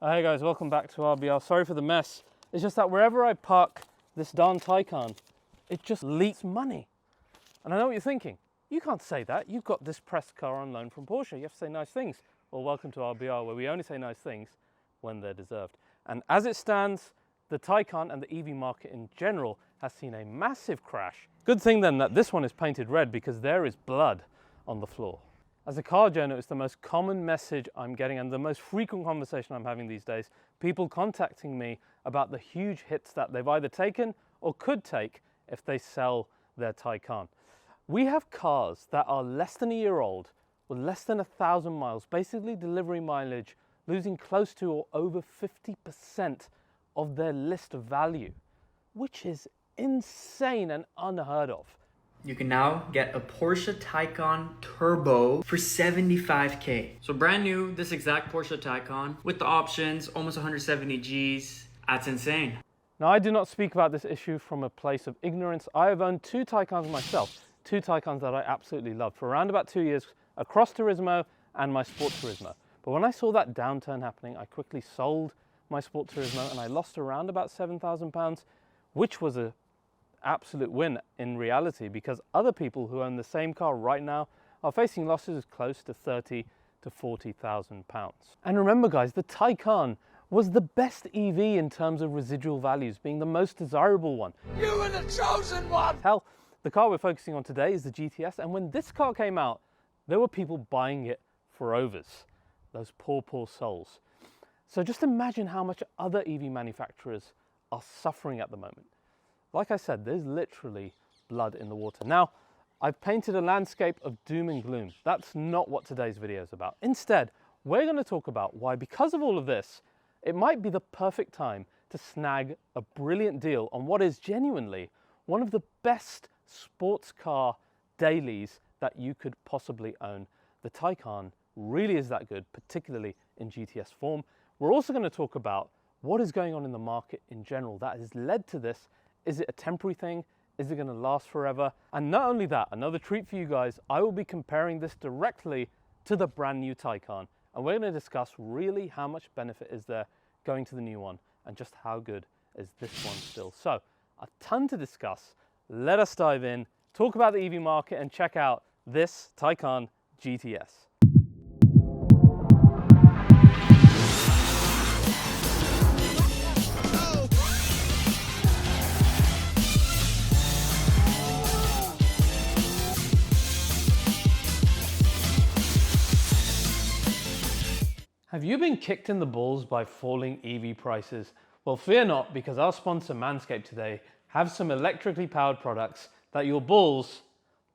Hey guys, welcome back to RBR. Sorry for the mess. It's just that wherever I park this darn Taycan, it just leaks money. And I know what you're thinking. You can't say that. You've got this pressed car on loan from Porsche. You have to say nice things. Well, welcome to RBR, where we only say nice things when they're deserved. And as it stands, the Taycan and the EV market in general has seen a massive crash. Good thing then that this one is painted red because there is blood on the floor. As a car journalist, it's the most common message I'm getting and the most frequent conversation I'm having these days. People contacting me about the huge hits that they've either taken or could take if they sell their Taycan. We have cars that are less than a year old with less than 1,000 miles, basically delivery mileage, losing close to or over 50% of their list value, which is insane and unheard of. You can now get a Porsche Taycan Turbo for 75K. So brand new, this exact Porsche Taycan with the options, almost 170 Gs. That's insane. Now, I do not speak about this issue from a place of ignorance. I have owned two Taycans myself, two Taycans that I absolutely loved for around about 2 years, a Cross Turismo and my Sport Turismo. But when I saw that downturn happening, I quickly sold my Sport Turismo and I lost around about £7,000, which was an absolute win in reality because other people who own the same car right now are facing losses close to £30,000 to £40,000. And remember guys, the Taycan was the best EV in terms of residual values, being the most desirable one. You were the chosen one! Hell, the car we're focusing on today is the GTS, and when this car came out, there were people buying it for overs. Those poor, poor souls. So just imagine how much other EV manufacturers are suffering at the moment. Like I said, there's literally blood in the water. Now, I've painted a landscape of doom and gloom. That's not what today's video is about. Instead, we're going to talk about why, because of all of this, it might be the perfect time to snag a brilliant deal on what is genuinely one of the best sports car dailies that you could possibly own. The Taycan really is that good, particularly in GTS form. We're also going to talk about what is going on in the market in general that has led to this. Is it a temporary thing? Is it going to last forever? And not only that, another treat for you guys, I will be comparing this directly to the brand new Taycan. And we're going to discuss really how much benefit is there going to the new one and just how good is this one still. So a ton to discuss. Let us dive in, talk about the EV market and check out this Taycan GTS. Have you been kicked in the balls by falling EV prices? Well, fear not, because our sponsor Manscaped today have some electrically powered products that your balls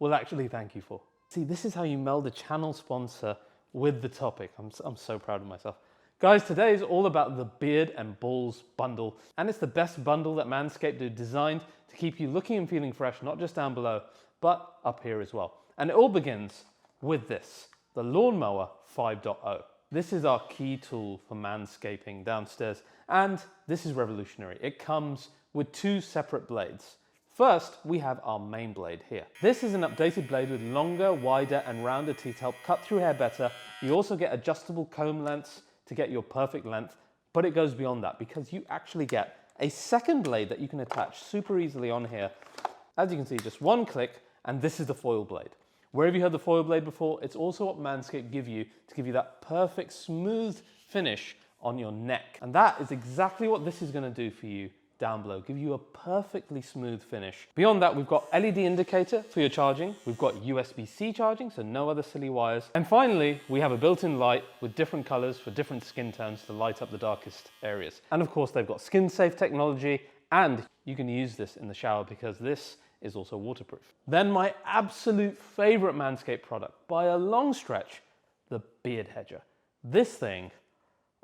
will actually thank you for. See, this is how you meld a channel sponsor with the topic. I'm so proud of myself. Guys, today is all about the beard and balls bundle, and it's the best bundle that Manscaped have designed to keep you looking and feeling fresh, not just down below, but up here as well. And it all begins with this, the Lawnmower 5.0. This is our key tool for manscaping downstairs, and this is revolutionary. It comes with two separate blades. First, we have our main blade here. This is an updated blade with longer, wider, and rounder teeth to help cut through hair better. You also get adjustable comb lengths to get your perfect length, but it goes beyond that because you actually get a second blade that you can attach super easily on here. As you can see, just one click, and this is the foil blade. Where have you heard the foil blade before? It's also what Manscaped give you to give you that perfect smooth finish on your neck. And that is exactly what this is going to do for you down below, give you a perfectly smooth finish. Beyond that, we've got LED indicator for your charging. We've got USB-C charging, so no other silly wires. And finally, we have a built-in light with different colors for different skin tones to light up the darkest areas. And of course, they've got skin-safe technology, and you can use this in the shower because this is also waterproof. Then my absolute favorite Manscaped product by a long stretch, the beard hedger. This thing,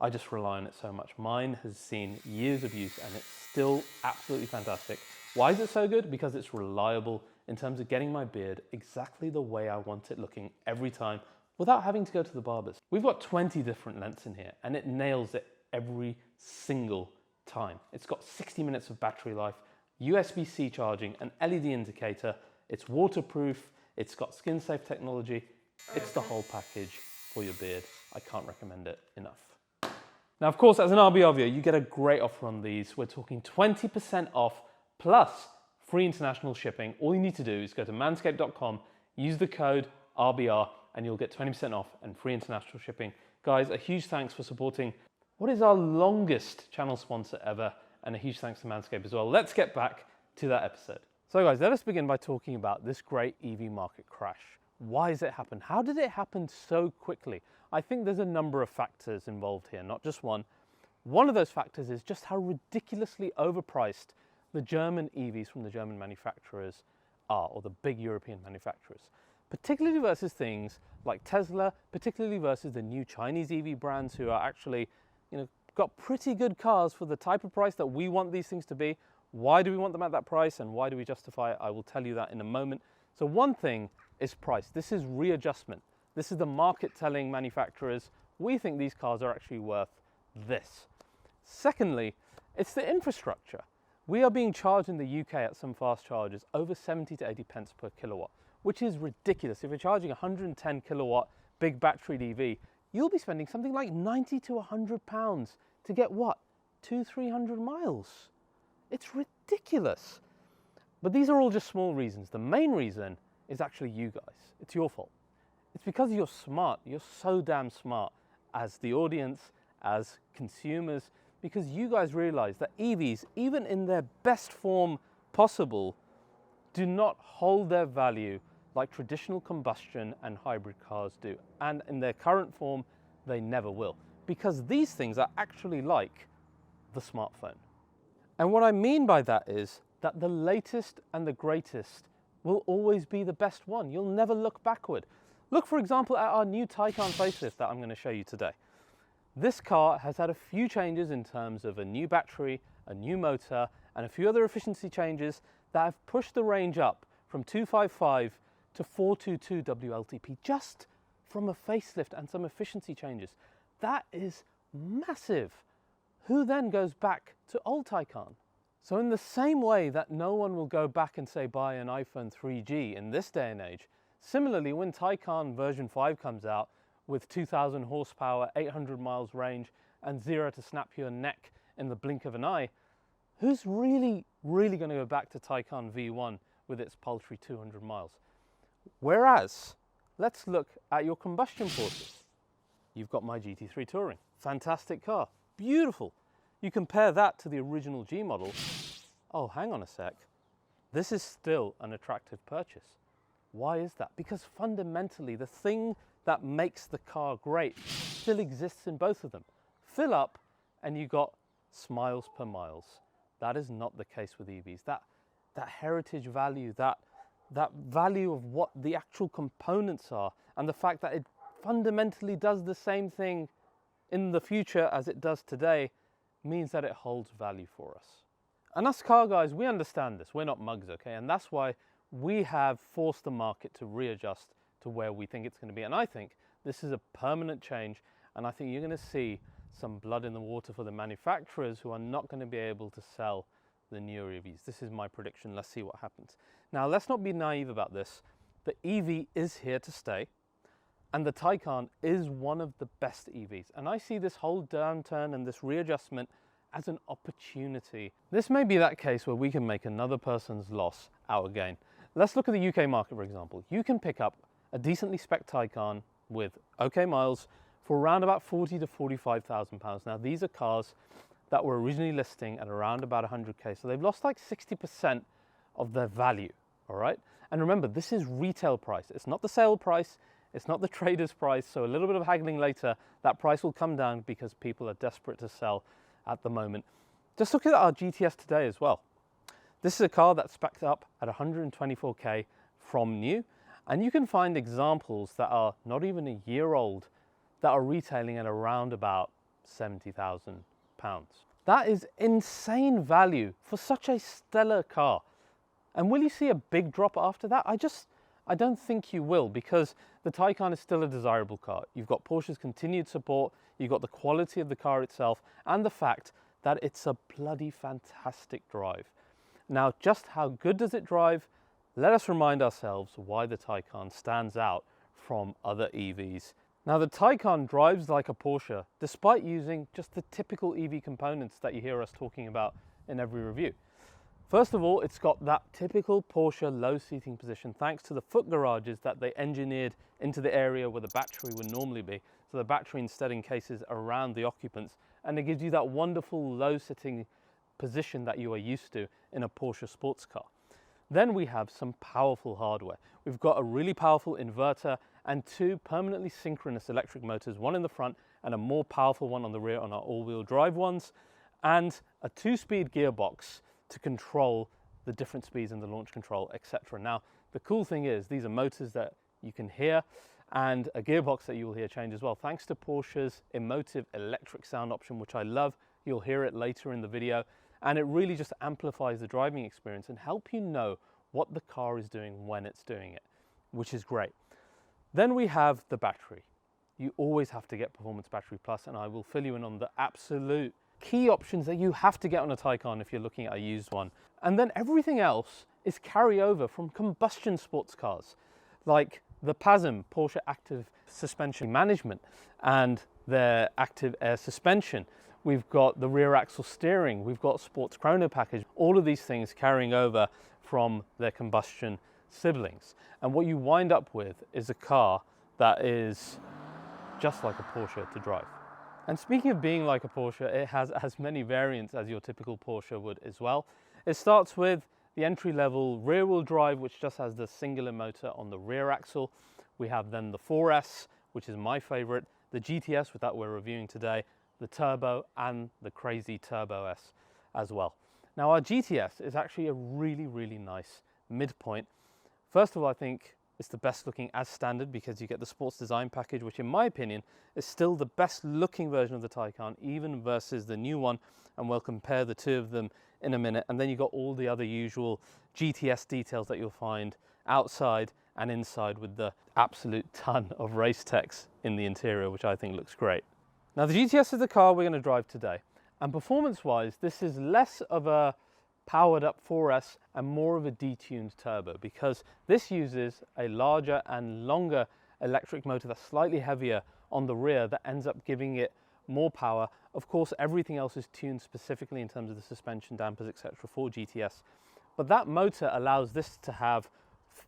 I just rely on it so much. Mine has seen years of use and it's still absolutely fantastic. Why is it so good? Because it's reliable in terms of getting my beard exactly the way I want it looking every time without having to go to the barbers. We've got 20 different lengths in here and it nails it every single time. It's got 60 minutes of battery life, USB-C charging, an LED indicator, it's waterproof, it's got skin-safe technology, it's the whole package for your beard. I can't recommend it enough. Now, of course, as an RBR viewer, you get a great offer on these. We're talking 20% off plus free international shipping. All you need to do is go to manscaped.com, use the code RBR, and you'll get 20% off and free international shipping. Guys, a huge thanks for supporting what is our longest channel sponsor ever, and a huge thanks to Manscaped as well. Let's get back to that episode. So guys, let us begin by talking about this great EV market crash. Why has it happened? How did it happen so quickly? I think there's a number of factors involved here, not just one. One of those factors is just how ridiculously overpriced the German EVs from the German manufacturers are, or the big European manufacturers, particularly versus things like Tesla, particularly versus the new Chinese EV brands who are actually, got pretty good cars for the type of price that we want these things to be. Why do we want them at that price and why do we justify it? I will tell you that in a moment. So one thing is price. This is readjustment. This is the market telling manufacturers, we think these cars are actually worth this. Secondly, it's the infrastructure. We are being charged in the UK at some fast chargers over 70 to 80 pence per kilowatt, which is ridiculous. If you're charging 110 kilowatt big battery EV, you'll be spending something like 90 to 100 pounds to get what? 200-300 miles. It's ridiculous. But these are all just small reasons. The main reason is actually you guys. It's your fault. It's because you're smart. You're so damn smart as the audience, as consumers, because you guys realize that EVs, even in their best form possible, do not hold their value like traditional combustion and hybrid cars do. And in their current form, they never will. Because these things are actually like the smartphone. And what I mean by that is that the latest and the greatest will always be the best one. You'll never look backward. Look, for example, at our new Taycan facelift that I'm going to show you today. This car has had a few changes in terms of a new battery, a new motor, and a few other efficiency changes that have pushed the range up from 255 to 422 WLTP just from a facelift and some efficiency changes. That is massive. Who then goes back to old Taycan? So in the same way that no one will go back and say buy an iPhone 3G in this day and age, similarly when Taycan version 5 comes out with 2000 horsepower, 800 miles range, and 0 to snap your neck in the blink of an eye, who's really going to go back to Taycan V1 with its paltry 200 miles? Whereas, let's look at your combustion Porsches. You've got my GT3 Touring, fantastic car, beautiful. You compare that to the original G model, oh, hang on a sec, this is still an attractive purchase. Why is that? Because fundamentally, the thing that makes the car great still exists in both of them. Fill up and you got smiles per miles. That is not the case with EVs. That heritage value, that value of what the actual components are, and the fact that it fundamentally does the same thing in the future as it does today, means that it holds value for us. And us car guys, we understand this. We're not mugs, okay? And that's why we have forced the market to readjust to where we think it's going to be. And I think this is a permanent change, and I think you're going to see some blood in the water for the manufacturers who are not going to be able to sell the newer EVs. This is my prediction. Let's see what happens. Now, let's not be naive about this. The EV is here to stay, and the Taycan is one of the best EVs. And I see this whole downturn and this readjustment as an opportunity. This may be that case where we can make another person's loss our gain. Let's look at the UK market, for example. You can pick up a decently spec Taycan with okay miles for around about 40 to 45,000 pounds. Now, these are cars that were originally listing at around about 100k, so they've lost like 60% of their value, all right? And remember, this is retail price. It's not the sale price, it's not the trader's price, so a little bit of haggling later, that price will come down because people are desperate to sell at the moment. Just look at our GTS today as well. This is a car that's spec'd up at 124k from new, and you can find examples that are not even a year old that are retailing at around about 70,000 pounds. That is insane value for such a stellar car. And will you see a big drop after that? I don't think you will, because the Taycan is still a desirable car. You've got Porsche's continued support, you've got the quality of the car itself, and the fact that it's a bloody fantastic drive. Now, just how good does it drive? Let us remind ourselves why the Taycan stands out from other EVs Now the Taycan drives like a Porsche despite using just the typical EV components that you hear us talking about in every review. First of all, it's got that typical Porsche low seating position thanks to the foot garages that they engineered into the area where the battery would normally be. So the battery instead encases around the occupants, and it gives you that wonderful low sitting position that you are used to in a Porsche sports car. Then we have some powerful hardware. We've got a really powerful inverter and two permanently synchronous electric motors, one in the front and a more powerful one on the rear on our all-wheel drive ones, and a 2-speed gearbox to control the different speeds in the launch control, etc. Now, the cool thing is these are motors that you can hear and a gearbox that you will hear change as well, thanks to Porsche's emotive electric sound option, which I love. You'll hear it later in the video, and it really just amplifies the driving experience and help you know what the car is doing when it's doing it, which is great. Then we have the battery. You always have to get Performance Battery Plus, and I will fill you in on the absolute key options that you have to get on a Taycan if you're looking at a used one. And then everything else is carryover from combustion sports cars, like the PASM, Porsche Active Suspension Management, and their active air suspension. We've got the rear axle steering, we've got Sports Chrono package, all of these things carrying over from their combustion siblings. And what you wind up with is a car that is just like a Porsche to drive. And speaking of being like a Porsche, it has as many variants as your typical Porsche would as well. It starts with the entry-level rear-wheel drive, which just has the singular motor on the rear axle. We have then the 4S, which is my favorite, the GTS, with that we're reviewing today, the Turbo, and the crazy Turbo S as well. Now our GTS is actually a really, really nice midpoint. First of all, I think it's the best looking as standard because you get the sports design package, which in my opinion is still the best looking version of the Taycan, even versus the new one, and we'll compare the two of them in a minute. And then you got all the other usual GTS details that you'll find outside and inside, with the absolute ton of race text in the interior, which I think looks great. Now the GTS is the car we're going to drive today, and performance wise this is less of a powered up 4S and more of a detuned turbo, because this uses a larger and longer electric motor that's slightly heavier on the rear that ends up giving it more power. Of course, everything else is tuned specifically in terms of the suspension, dampers, etc. for GTS, but that motor allows this to have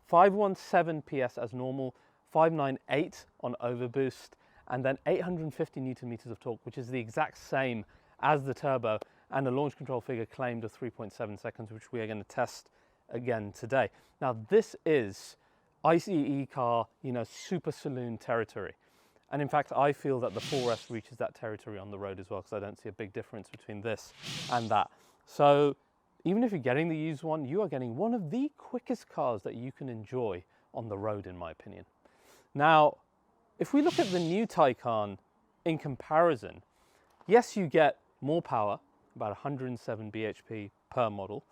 517 PS as normal, 598 on overboost, and then 850 Newton meters of torque, which is the exact same as the turbo, and a launch control figure claimed of 3.7 seconds, which we are going to test again today. Now this is ICE car, super saloon territory. And in fact, I feel that the 4S reaches that territory on the road as well, because I don't see a big difference between this and that. So even if you're getting the used one, you are getting one of the quickest cars that you can enjoy on the road, in my opinion. Now, if we look at the new Taycan in comparison, yes, you get more power, about 107 bhp per model,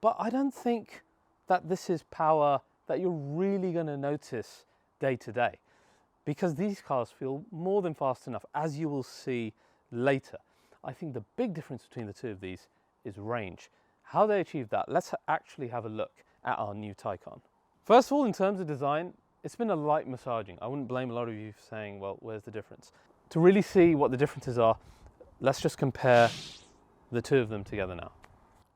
but I don't think that this is power that you're really going to notice day to day, because these cars feel more than fast enough, as you will see later. I think the big difference between the two of these is range. How they achieve that, let's actually have a look at our new Taycan. First of all, in terms of design, it's been a light massaging. I wouldn't blame a lot of you for saying, well, where's the difference? To really see what the differences are, let's just compare the two of them together now.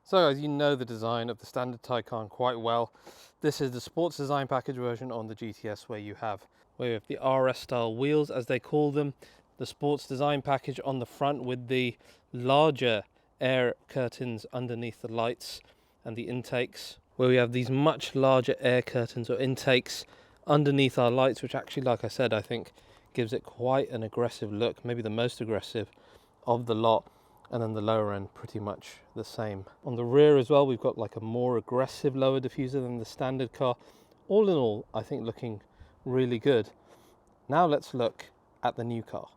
So as you know the design of the standard Taycan quite well. This is the sports design package version on the GTS, where you have the RS style wheels, as they call them, the sports design package on the front with the larger air curtains underneath the lights and the intakes, where we have these much larger air curtains or intakes underneath our lights, which actually, like I said, I think gives it quite an aggressive look, maybe the most aggressive of the lot. And then the lower end pretty much the same. On the rear as well, we've got like a more aggressive lower diffuser than the standard car. All in all, I think looking really good. Now let's look at the new car.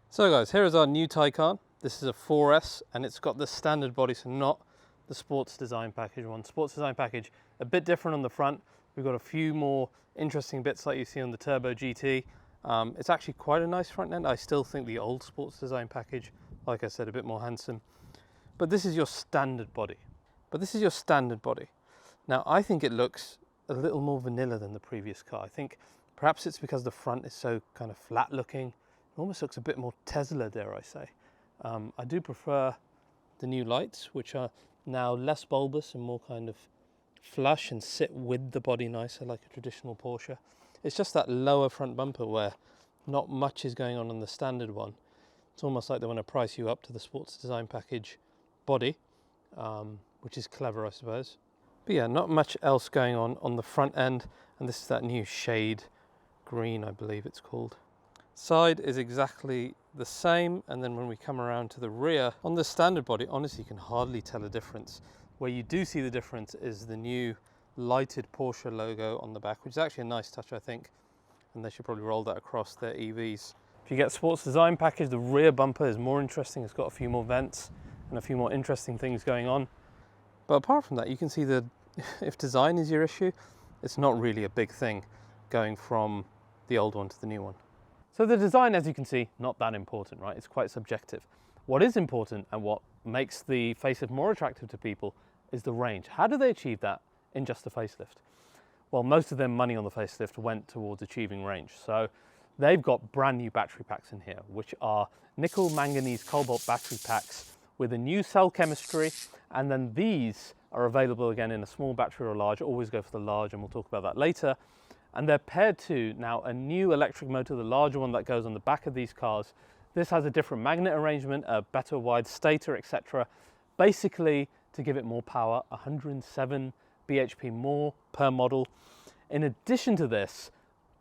So guys, here is our new Taycan. This is a 4S and it's got the standard body, so not the sports design package one. Sports design package, a bit different on the front. We've got a few more interesting bits like you see on the Turbo GT. It's actually quite a nice front end. I still think the old sports design package, like I said, a bit more handsome. But this is your standard body. Now I think it looks a little more vanilla than the previous car. I think Perhaps it's because the front is so kind of flat looking. It almost looks a bit more Tesla, dare I say. I do prefer the new lights, which are now less bulbous and more kind of flush and sit with the body nicer like a traditional Porsche. It's just that lower front bumper where not much is going on the standard one. It's almost like they want to price you up to the sports design package body, which is clever, I suppose. But yeah, not much else going on the front end, and this is that new shade green, I believe it's called. Side is exactly the same, and then when we come around to the rear, on the standard body, honestly, you can hardly tell a difference. Where you do see the difference is the new lighted Porsche logo on the back, which is actually a nice touch, I think, and they should probably roll that across their EVs. If you get sports design package, the rear bumper is more interesting. It's got a few more vents and a few more interesting things going on. But apart from that, you can see that if design is your issue, it's not really a big thing going from the old one to the new one. So the design, as you can see, not that important, right? It's quite subjective. What is important and what makes the facelift more attractive to people is the range. How do they achieve that in just a facelift? Well, most of their money on the facelift went towards achieving range. So they've got brand new battery packs in here, which are nickel, manganese, cobalt battery packs with a new cell chemistry. And then these are available again in a small battery or large. Always go for the large, and we'll talk about that later. And they're paired to now a new electric motor, the larger one that goes on the back of these cars. This has a different magnet arrangement, a better wide stator, etc. Basically, to give it more power, 107 bhp more per model. In addition to this,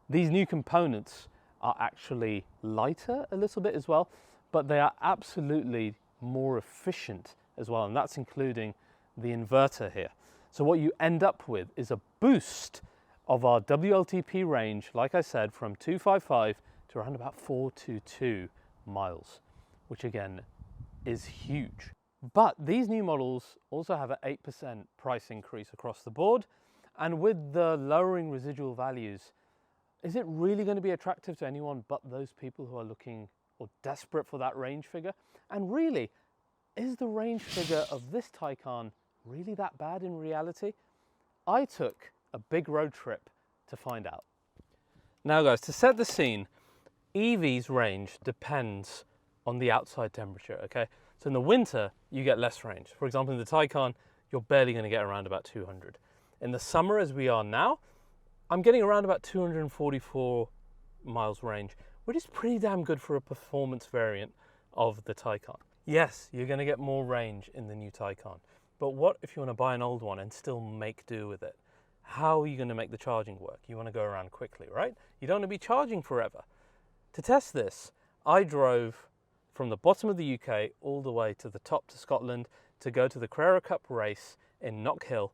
these new components are actually lighter a little bit as well, but they are absolutely more efficient as well, and that's including the inverter here. So what you end up with is a boost of our WLTP range, like I said, from 255 to around about 422 miles, which again is huge. But these new models also have an 8% price increase across the board, and with the lowering residual values, is it really going to be attractive to anyone but those people who are looking or desperate for that range figure? And really, is the range figure of this Taycan really that bad in reality? I took a big road trip to find out. Now guys, to set the scene, EV's range depends on the outside temperature, okay? So in the winter, you get less range. For example, in the Taycan, you're barely going to get around about 200. In the summer, as we are now, I'm getting around about 244 miles range, which is pretty damn good for a performance variant of the Taycan. Yes, you're going to get more range in the new Taycan, but what if you want to buy an old one and still make do with it? How are you going to make the charging work? You want to go around quickly, right? You don't want to be charging forever. To test this, I drove from the bottom of the UK all the way to the top to Scotland to go to the Carrera Cup race in Knockhill.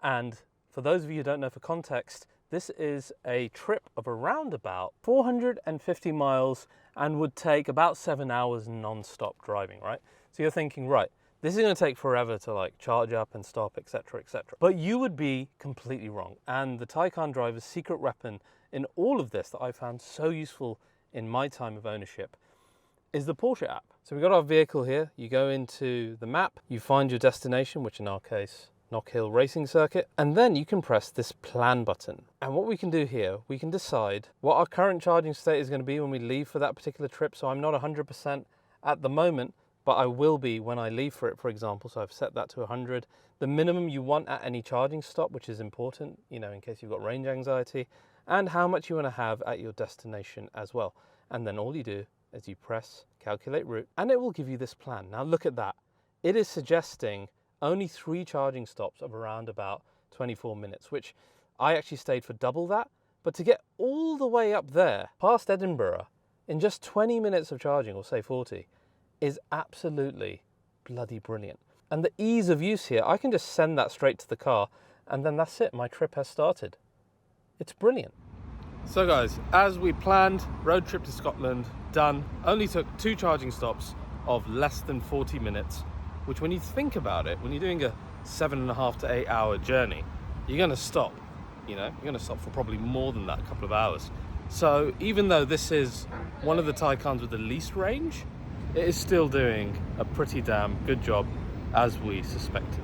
And for those of you who don't know, for context, this is a trip of around about 450 miles and would take about 7 hours non-stop driving, right? So you're thinking, right, this is going to take forever to like charge up and stop, etc., etc. But you would be completely wrong. And the Taycan driver's secret weapon in all of this that I found so useful in my time of ownership is the Porsche app. So we've got our vehicle here. You go into the map, you find your destination, which in our case, Knockhill Racing Circuit, and then you can press this plan button. And what we can do here, we can decide what our current charging state is going to be when we leave for that particular trip. So I'm not 100% at the moment, but I will be when I leave for it, for example. So I've set that to 100. The minimum you want at any charging stop, which is important, you know, in case you've got range anxiety, and how much you want to have at your destination as well. And then all you do is you press calculate route, and it will give you this plan. Now look at that. It is suggesting only 3 charging stops of around about 24 minutes, which I actually stayed for double that. But to get all the way up there, past Edinburgh, in just 20 minutes of charging, or say 40, is absolutely bloody brilliant. And the ease of use here, I can just send that straight to the car, and then that's it, my trip has started. It's brilliant. So guys, as we planned, road trip to Scotland, done. Only took 2 charging stops of less than 40 minutes, which when you think about it, when you're doing a 7.5 to 8 hour journey, you're gonna stop, you know, you're gonna stop for probably more than that, a couple of hours. So even though this is one of the Taycans with the least range, it is still doing a pretty damn good job, as we suspected.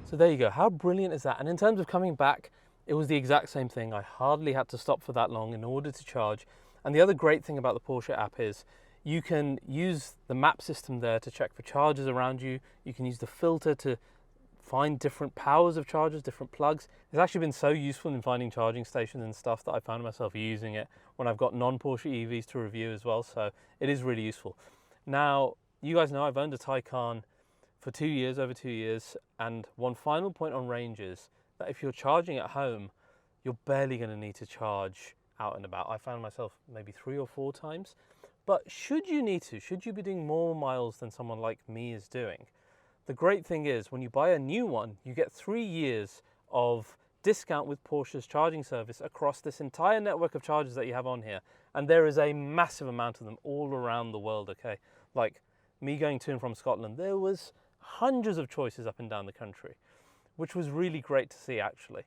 So there you go, how brilliant is that? And in terms of coming back it was the exact same thing. I hardly had to stop for that long in order to charge. And the other great thing about the Porsche app is you can use the map system there to check for chargers around you. You can use the filter to find different powers of chargers, different plugs. It's actually been so useful in finding charging stations and stuff that I found myself using it when I've got non-Porsche EVs to review as well, so it is really useful. Now, you guys know I've owned a Taycan for 2 years, over 2 years, and one final point on range is that if you're charging at home, you're barely going to need to charge out and about. I found myself maybe 3 or 4 times, but should you need to, should you be doing more miles than someone like me is doing, the great thing is when you buy a new one, you get 3 years of discount with Porsche's charging service across this entire network of chargers that you have on here. And there is a massive amount of them all around the world, okay? Like me going to and from Scotland, there was hundreds of choices up and down the country, which was really great to see actually.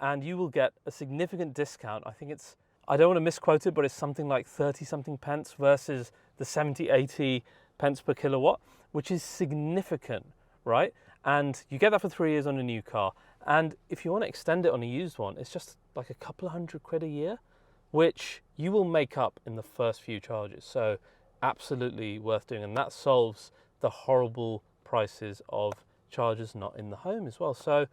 And you will get a significant discount. I think it's, I don't want to misquote it, but it's something like 30 something pence versus the 70, 80 pence per kilowatt, which is significant, right? And you get that for 3 years on a new car. And if you want to extend it on a used one, it's just like a couple of £100 a year, which you will make up in the first few charges. So absolutely worth doing. And that solves the horrible prices of chargers not in the home as well. So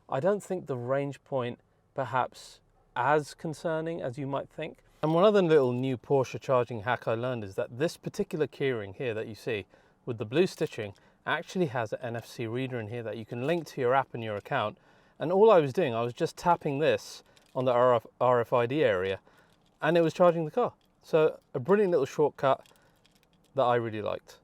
I don't think the range point perhaps as concerning as you might think. And one other little new Porsche charging hack I learned is that this particular keyring here that you see with the blue stitching actually has an NFC reader in here that you can link to your app and your account. And all I was doing, I was just tapping this on the RFID area and it was charging the car. So a brilliant little shortcut that I really liked.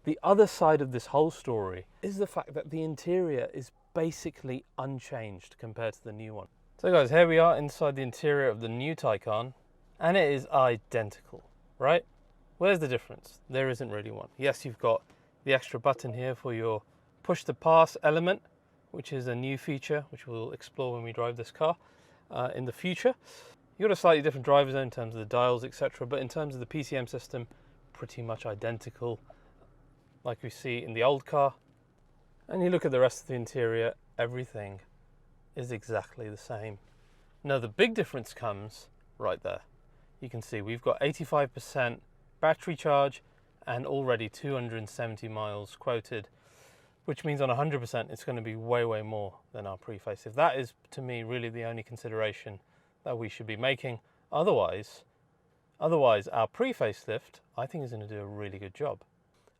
The other side of this whole story is the fact that the interior is basically unchanged compared to the new one. So guys, here we are inside the interior of the new Taycan and it is identical, right? Where's the difference? There isn't really one. Yes, you've got the extra button here for your push to pass element, which is a new feature, which we'll explore when we drive this car in the future. You've got a slightly different driver zone in terms of the dials, etc. But in terms of the PCM system, pretty much identical like we see in the old car. And you look at the rest of the interior, everything is exactly the same. Now the big difference comes right there. You can see we've got 85% battery charge and already 270 miles quoted, which means on 100% it's going to be way, way more than our pre-facelift. That is, to me, really the only consideration that we should be making. Otherwise our pre-facelift, I think, is going to do a really good job.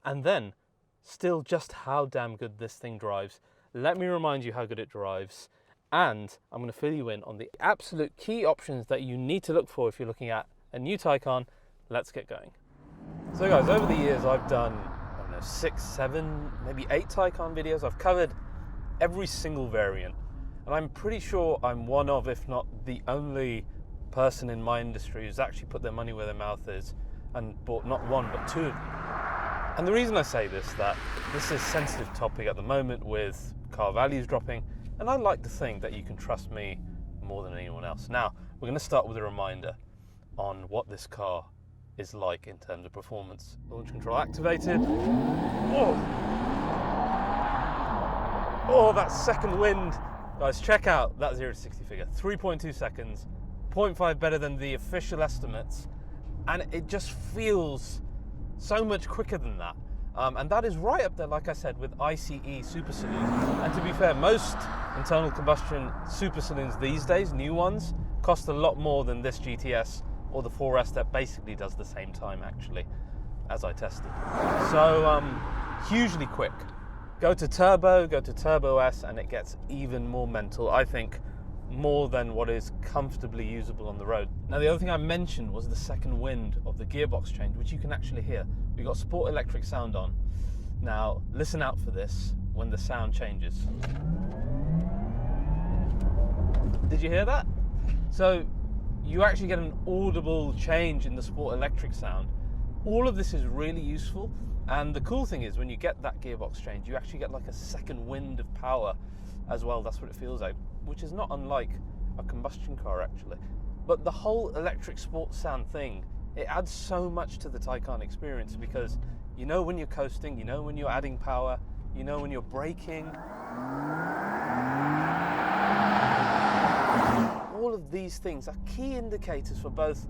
And then, still just how damn good this thing drives. Let me remind you how good it drives, and I'm going to fill you in on the absolute key options that you need to look for if you're looking at a new Taycan. Let's get going. So guys, over the years I've done, I don't know, 6, 7, maybe 8 Taycan videos. I've covered every single variant, and I'm pretty sure I'm one of, if not the only person in my industry who's actually put their money where their mouth is and bought not one but 2 of them. And the reason I say this, that this is a sensitive topic at the moment with car values dropping, and I like to think that you can trust me more than anyone else. Now, we're going to start with a reminder on what this car is like in terms of performance. Launch control activated. Oh, that second wind. Guys, check out that 0 to 60 figure. 3.2 seconds, 0.5 better than the official estimates, and it just feels so much quicker than that. And that is right up there, like I said, with ICE super saloons. And to be fair, most internal combustion super saloons these days, new ones, cost a lot more than this GTS or the 4S that basically does the same time, actually, as I tested. So hugely quick. Go to Turbo S, and it gets even more mental. I think more than what is comfortably usable on the road. Now the other thing I mentioned was the second wind of the gearbox change, which you can actually hear. We've got Sport electric sound on. Now listen out for this when the sound changes. Did you hear that? So you actually get an audible change in the Sport electric sound. All of this is really useful, and the cool thing is when you get that gearbox change, you actually get like a second wind of power as well. That's what it feels like, which is not unlike a combustion car actually. But the whole electric sports sound thing, it adds so much to the Taycan experience, because you know when you're coasting, you know when you're adding power, you know when you're braking. All of these things are key indicators for both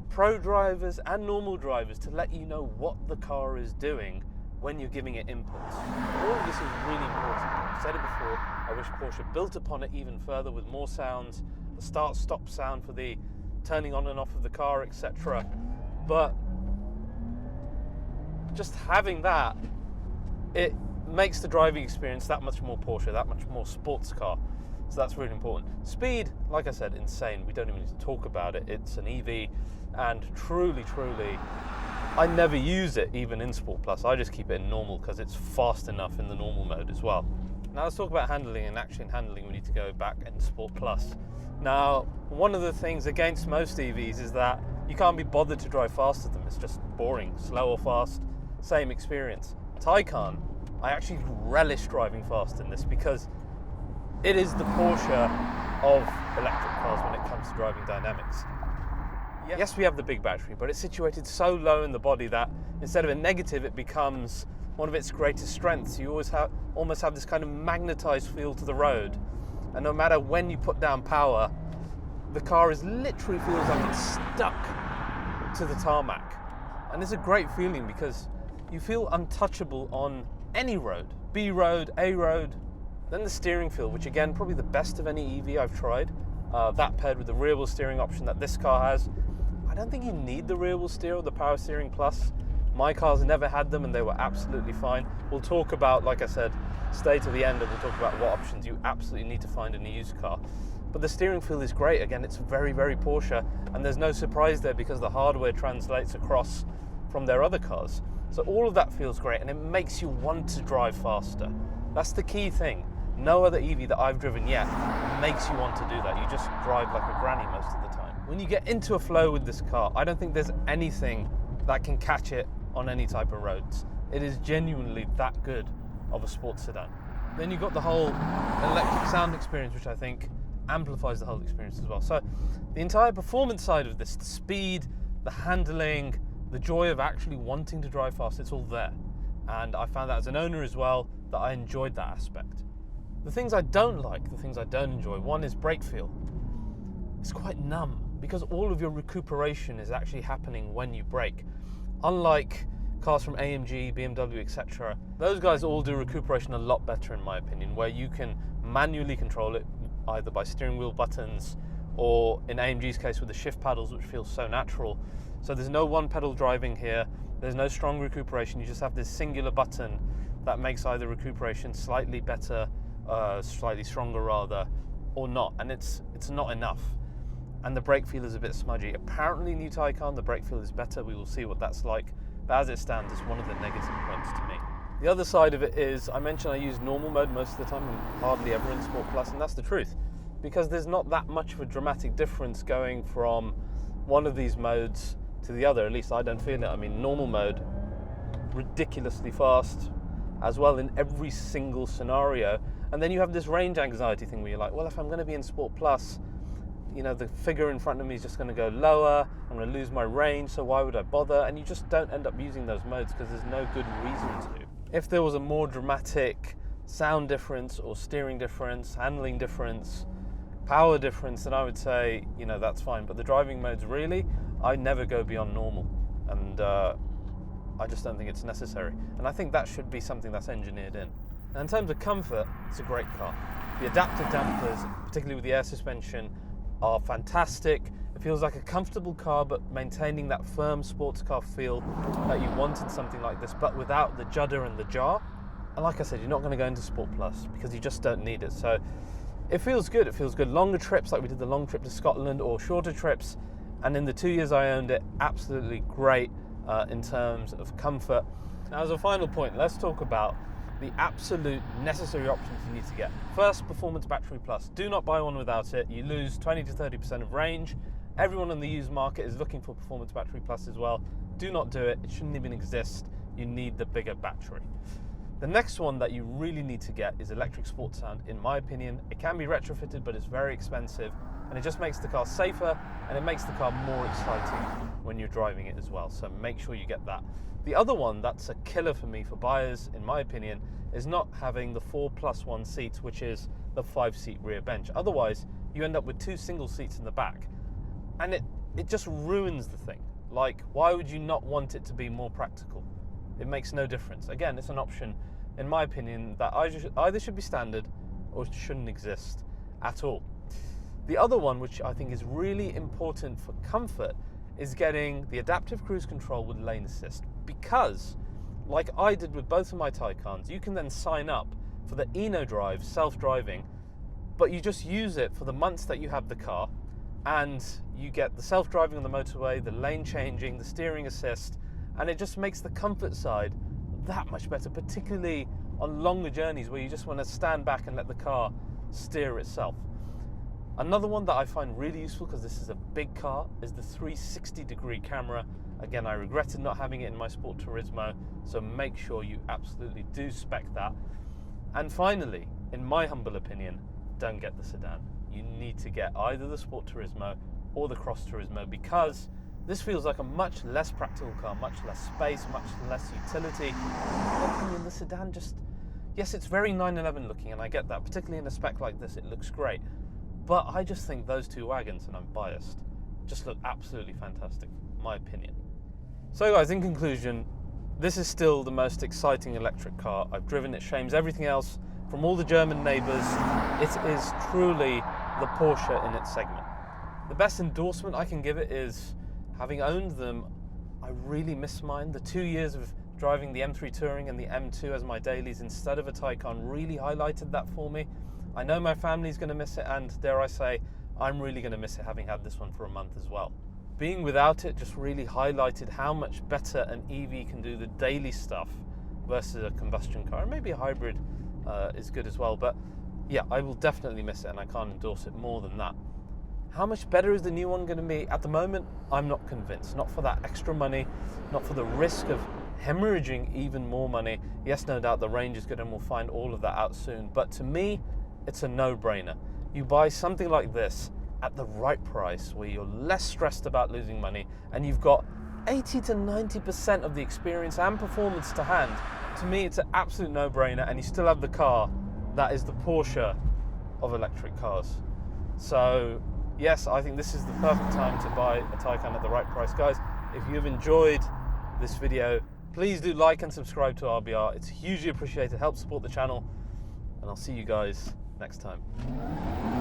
pro drivers and normal drivers to let you know what the car is doing when you're giving it inputs. All of this is really important. I've said it before, I wish Porsche built upon it even further with more sounds, the start-stop sound for the turning on and off of the car, etc. But just having that, it makes the driving experience that much more Porsche, that much more sports car. So that's really important. Speed, like I said, insane. We don't even need to talk about it. It's an EV, and truly, I never use it even in Sport Plus. I just keep it in normal because it's fast enough in the normal mode as well. Now let's talk about handling, and actually in handling we need to go back in Sport Plus. Now, one of the things against most EVs is that you can't be bothered to drive fast with them. It's just boring, slow or fast, same experience. Taycan, I actually relish driving fast in this because it is the Porsche of electric cars when it comes to driving dynamics. Yes, we have the big battery, but it's situated so low in the body that instead of a negative, it becomes one of its greatest strengths. You almost have this kind of magnetized feel to the road. And no matter when you put down power, the car literally feels like it's stuck to the tarmac. And it's a great feeling because you feel untouchable on any road, B road, A road. Then the steering feel, which again, probably the best of any EV I've tried. That paired with the rear wheel steering option that this car has. I don't think you need the rear wheel steer or the power steering plus. My cars never had them and they were absolutely fine. We'll talk about, like I said, stay to the end and we'll talk about what options you absolutely need to find in a used car. But the steering feel is great. Again, it's very, very Porsche, and there's no surprise there because the hardware translates across from their other cars. So all of that feels great and it makes you want to drive faster. That's the key thing. No other EV that I've driven yet makes you want to do that. You just drive like a granny most of the time. When you get into a flow with this car, I don't think there's anything that can catch it on any type of roads. It is genuinely that good of a sports sedan. Then you've got the whole electric sound experience, which I think amplifies the whole experience as well. So the entire performance side of this, the speed, the handling, the joy of actually wanting to drive fast, it's all there. And I found that as an owner as well, that I enjoyed that aspect. The things I don't like, the things I don't enjoy, one is brake feel. It's quite numb because all of your recuperation is actually happening when you brake. Unlike cars from AMG, BMW, etc., those guys all do recuperation a lot better in my opinion, where you can manually control it either by steering wheel buttons or in AMG's case with the shift paddles, which feels so natural. So there's no one pedal driving here, there's no strong recuperation, you just have this singular button that makes either recuperation slightly better, slightly stronger rather, or not, and it's not enough. And the brake feel is a bit smudgy. Apparently new Taycan, the brake feel is better, we will see what that's like, but as it stands, it's one of the negative points to me. The other side of it is, I mentioned I use normal mode most of the time and hardly ever in Sport Plus, and that's the truth, because there's not that much of a dramatic difference going from one of these modes to the other, at least I don't feel it. I mean, normal mode, ridiculously fast as well in every single scenario, and then you have this range anxiety thing where you're like, well, if I'm going to be in Sport Plus, you know, the figure in front of me is just going to go lower, I'm going to lose my range, so why would I bother? And you just don't end up using those modes because there's no good reason to. If there was a more dramatic sound difference or steering difference, handling difference, power difference, then I would say, you know, that's fine. But the driving modes, really, I never go beyond normal, and I just don't think it's necessary. And I think that should be something that's engineered in. And in terms of comfort, it's a great car. The adaptive dampers, particularly with the air suspension, are fantastic. It feels like a comfortable car, but maintaining that firm sports car feel that you want in something like this, but without the judder and the jar. And like I said, you're not going to go into Sport Plus because you just don't need it. So it feels good. It feels good. Longer trips, like we did the long trip to Scotland, or shorter trips. And in the 2 years I owned it, absolutely great in terms of comfort. Now, as a final point, let's talk about the absolute necessary options you need to get. First, Performance Battery Plus. Do not buy one without it. You lose 20 to 30% of range. Everyone in the used market is looking for Performance Battery Plus as well. Do not do it. It shouldn't even exist. You need the bigger battery. The next one that you really need to get is electric sport sound, in my opinion. It can be retrofitted, but it's very expensive, and it just makes the car safer, and it makes the car more exciting when you're driving it as well. So make sure you get that. The other one that's a killer for me, for buyers, in my opinion, is not having the 4+1 seats, which is the 5-seat rear bench. Otherwise, you end up with 2 single seats in the back. And it just ruins the thing. Like, why would you not want it to be more practical? It makes no difference. Again, it's an option, in my opinion, that either should be standard or shouldn't exist at all. The other one, which I think is really important for comfort, is getting the adaptive cruise control with lane assist. Because, like I did with both of my Taycans, you can then sign up for the EnoDrive self-driving, but you just use it for the months that you have the car, and you get the self-driving on the motorway, the lane changing, the steering assist, and it just makes the comfort side that much better, particularly on longer journeys where you just want to stand back and let the car steer itself. Another one that I find really useful, because this is a big car, is the 360-degree camera. Again, I regretted not having it in my Sport Turismo, so make sure you absolutely do spec that. And finally, in my humble opinion, don't get the sedan. You need to get either the Sport Turismo or the Cross Turismo, because this feels like a much less practical car, much less space, much less utility. In my opinion, the sedan just, yes, it's very 911 looking, and I get that, particularly in a spec like this, it looks great. But I just think those 2 wagons, and I'm biased, just look absolutely fantastic, in my opinion. So guys, in conclusion, this is still the most exciting electric car I've driven. It shames everything else from all the German neighbours. It is truly the Porsche in its segment. The best endorsement I can give it is, having owned them, I really miss mine. The 2 years of driving the M3 Touring and the M2 as my dailies instead of a Taycan really highlighted that for me. I know my family's going to miss it, and dare I say, I'm really going to miss it, having had this one for a month as well. Being without it just really highlighted how much better an EV can do the daily stuff versus a combustion car. And maybe a hybrid is good as well, but yeah, I will definitely miss it, and I can't endorse it more than that. How much better is the new one going to be? At the moment, I'm not convinced. Not for that extra money, not for the risk of hemorrhaging even more money. Yes, no doubt the range is good, and we'll find all of that out soon, but to me, it's a no-brainer. You buy something like this at the right price, where you're less stressed about losing money, and you've got 80 to 90% of the experience and performance to hand. To me, it's an absolute no-brainer, and you still have the car that is the Porsche of electric cars. So yes, I think this is the perfect time to buy a Taycan at the right price. Guys, if you've enjoyed this video, please do like and subscribe to RBR. It's hugely appreciated, helps support the channel, and I'll see you guys next time.